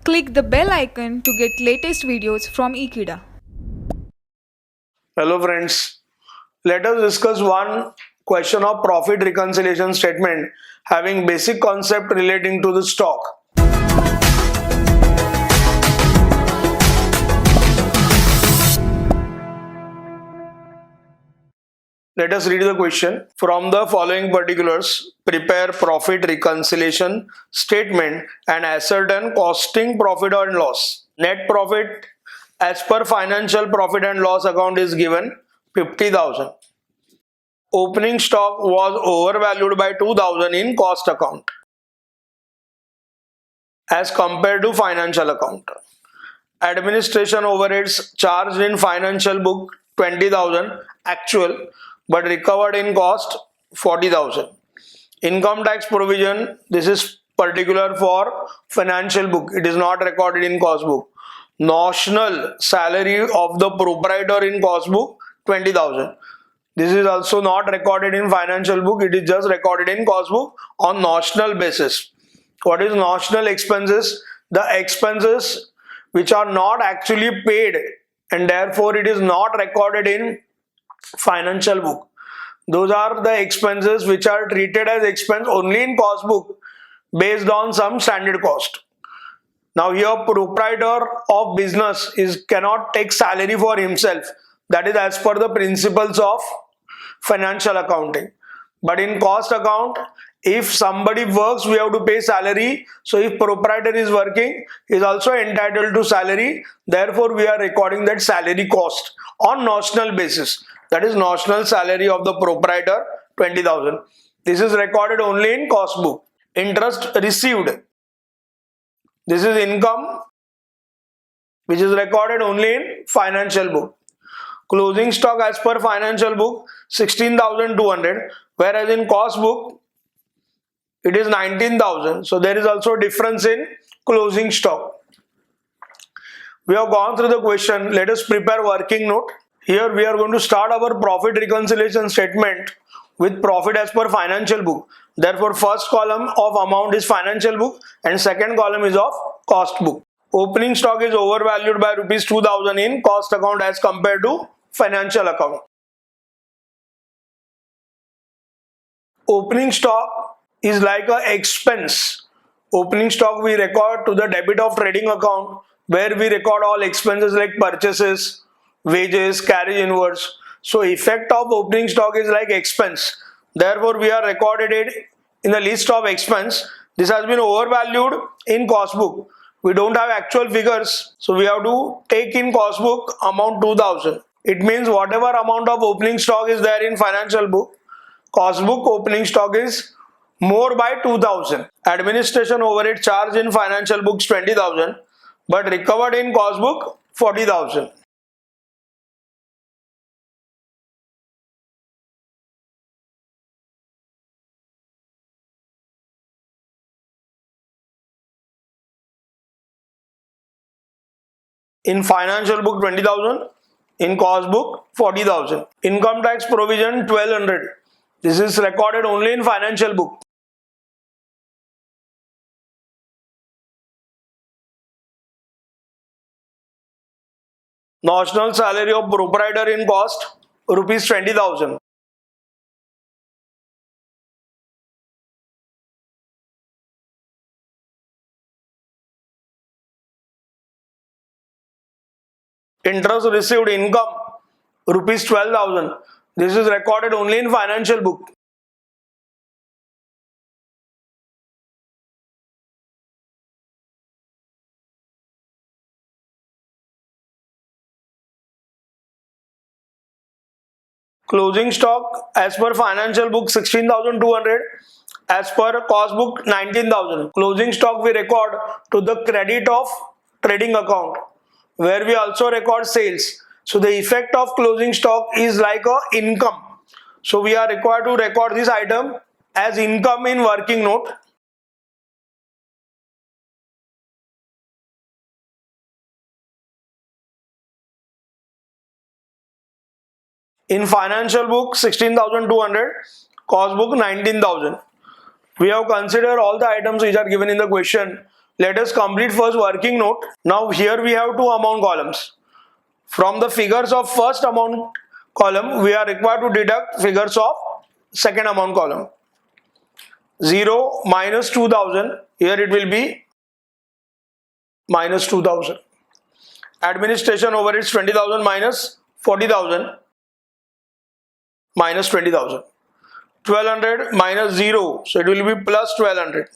Click the bell icon to get latest videos from Ekeeda. Hello friends, let us discuss one question of profit reconciliation statement having basic concept relating to the stock. Let us read the question. From the following particulars, prepare profit reconciliation statement and ascertain costing profit and loss. Net profit as per financial profit and loss account is given 50,000. Opening stock was overvalued by 2,000 in cost account as compared to financial account. Administration overheads charged in financial book 20,000 actual but recovered in cost 40,000. Income tax provision, this is particular for financial book, it is not recorded in cost book. Notional salary of the proprietor in cost book 20,000. This is also not recorded in financial book, it is just recorded in cost book on notional basis. What is notional expenses? The expenses which are not actually paid and therefore it is not recorded in financial book. Those are the expenses which are treated as expense only in cost book based on some standard cost. Now here proprietor of business cannot take salary for himself. That is as per the principles of financial accounting. But in cost account, if somebody works, we have to pay salary. So if proprietor is working, he is also entitled to salary. Therefore, we are recording that salary cost on notional basis. That is notional salary of the proprietor 20,000. This is recorded only in cost book. Interest received. This is income which is recorded only in financial book. Closing stock as per financial book 16,200, whereas in cost book it is 19,000. So there is also difference in closing stock. We have gone through the question. Let us prepare working note. Here we are going to start our profit reconciliation statement with profit as per financial book. Therefore, first column of amount is financial book and second column is of cost book. Opening stock is overvalued by rupees 2,000 in cost account as compared to financial account. Opening stock is like an expense. Opening stock we record to the debit of trading account where we record all expenses like purchases, wages, carriage inwards. So effect of opening stock is like expense. Therefore, we are recorded it in the list of expense. This has been overvalued in cost book. We don't have actual figures, so we have to take in cost book amount 2,000. It means whatever amount of opening stock is there in financial book, cost book opening stock is more by 2,000. Administration overhead charge in financial books 20,000, but recovered in cost book 40,000. In financial book 20,000, in cost book 40,000. Income tax provision 1,200. This is recorded only in financial book. Notional salary of proprietor in cost rupees 20,000. Interest received income rupees 12,000. This is recorded only in financial book. Closing stock as per financial book 16,200, as per cost book 19,000. Closing stock we record to the credit of trading account where we also record sales. So the effect of closing stock is like a income. So we are required to record this item as income in working note. In financial book 16,200, cost book 19,000. We have considered all the items which are given in the question. Let us complete first working note. Now here we have two amount columns. From the figures of first amount column, we are required to deduct figures of second amount column. 0 minus 2000, here it will be minus 2000. Administration overheads 20,000 minus 40,000 minus 20,000. 1200 minus 0, so it will be plus 1200.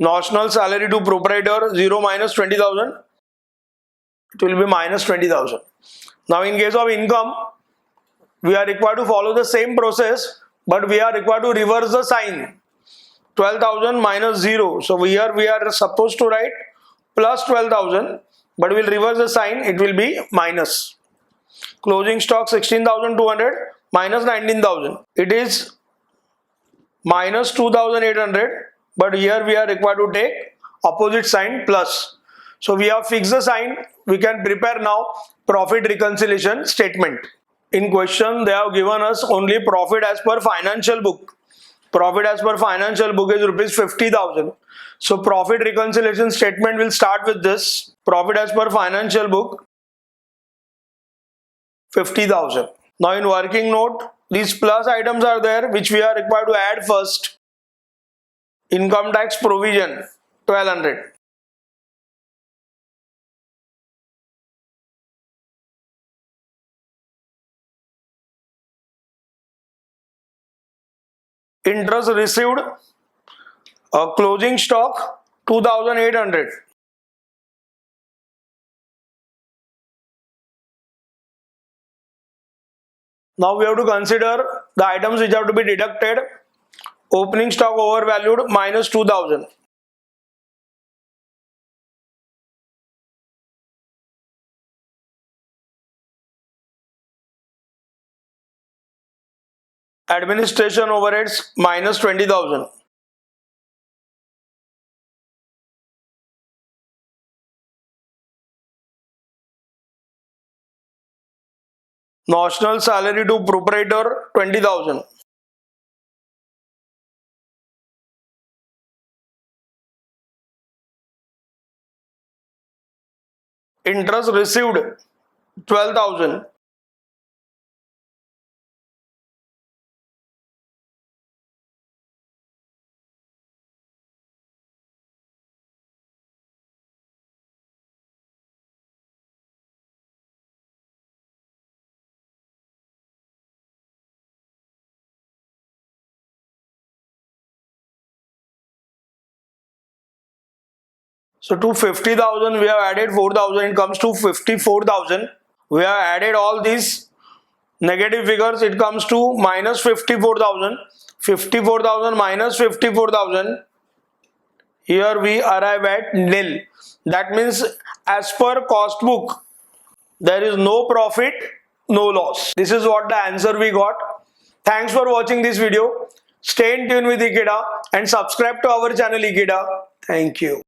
Notional salary to proprietor 0 minus 20,000, it will be minus 20,000. Now in case of income, we are required to follow the same process, but we are required to reverse the sign. 12,000 minus 0, so here we are supposed to write plus 12,000, but we will reverse the sign, it will be minus. Closing stock 16,200 minus 19,000, it is minus 2,800, but here we are required to take opposite sign plus. So we have fixed the sign, we can prepare now profit reconciliation statement. In question they have given us only profit as per financial book. Profit as per financial book is rupees 50,000. So profit reconciliation statement will start with this. Profit as per financial book 50,000. Now in working note, these plus items are there which we are required to add first. Income tax provision 1200. Interest received, closing stock 2,800. Now we have to consider the items which have to be deducted. Opening stock overvalued minus 2,000. Administration overheads minus 20,000. Notional salary to proprietor 20,000. Interest received 12,000. So to 50,000 we have added 4,000, it comes to 54,000. We have added all these negative figures, it comes to minus 54,000. 54,000 minus 54,000. Here we arrive at nil. That means as per cost book, there is no profit, no loss. This is what the answer we got. Thanks for watching this video. Stay in tune with Ekeeda and subscribe to our channel Ekeeda. Thank you.